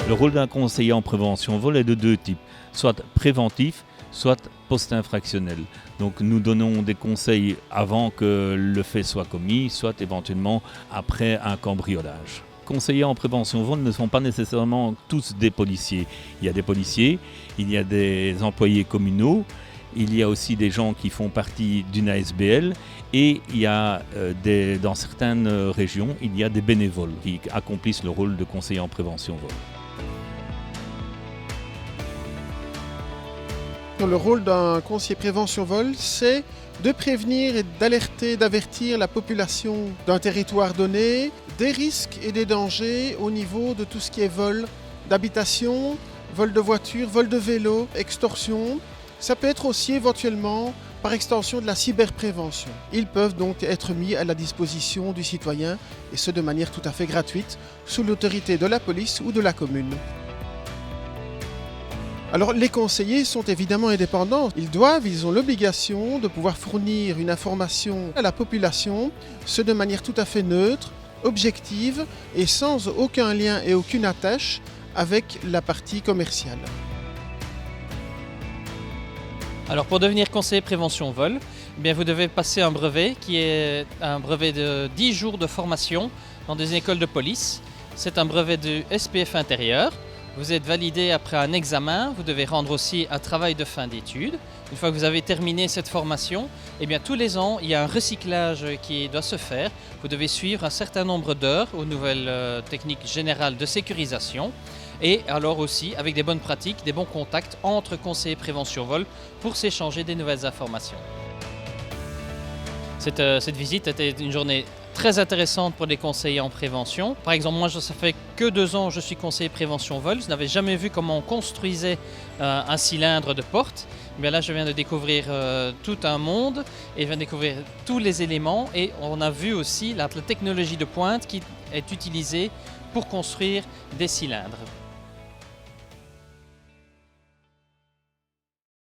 Le rôle d'un conseiller en prévention vol est de deux types, soit préventif, soit post-infractionnel. Donc nous donnons des conseils avant que le fait soit commis, soit éventuellement après un cambriolage. Conseillers en prévention vol ne sont pas nécessairement tous des policiers. Il y a des policiers, il y a des employés communaux, il y a aussi des gens qui font partie d'une ASBL et il y a dans certaines régions, il y a des bénévoles qui accomplissent le rôle de conseiller en prévention vol. Le rôle d'un conseiller prévention vol, c'est de prévenir et d'alerter, d'avertir la population d'un territoire donné des risques et des dangers au niveau de tout ce qui est vol d'habitation, vol de voiture, vol de vélo, extorsion. Ça peut être aussi éventuellement par extension de la cyberprévention. Ils peuvent donc être mis à la disposition du citoyen et ce de manière tout à fait gratuite sous l'autorité de la police ou de la commune. Alors les conseillers sont évidemment indépendants. Ils ont l'obligation de pouvoir fournir une information à la population, ce de manière tout à fait neutre, objective et sans aucun lien et aucune attache avec la partie commerciale. Alors pour devenir conseiller prévention vol, eh bien vous devez passer un brevet qui est un brevet de 10 jours de formation dans des écoles de police. C'est un brevet du SPF intérieur. Vous êtes validé après un examen, vous devez rendre aussi un travail de fin d'études. Une fois que vous avez terminé cette formation, eh bien, tous les ans, il y a un recyclage qui doit se faire. Vous devez suivre un certain nombre d'heures aux nouvelles techniques générales de sécurisation et alors aussi avec des bonnes pratiques, des bons contacts entre conseillers prévention vol pour s'échanger des nouvelles informations. Cette visite était une journée très intéressante pour les conseillers en prévention. Par exemple, moi, ça fait que 2 ans que je suis conseiller prévention vol. Je n'avais jamais vu comment on construisait un cylindre de porte. Mais là, je viens de découvrir tout un monde et je viens de découvrir tous les éléments. Et on a vu aussi la technologie de pointe qui est utilisée pour construire des cylindres.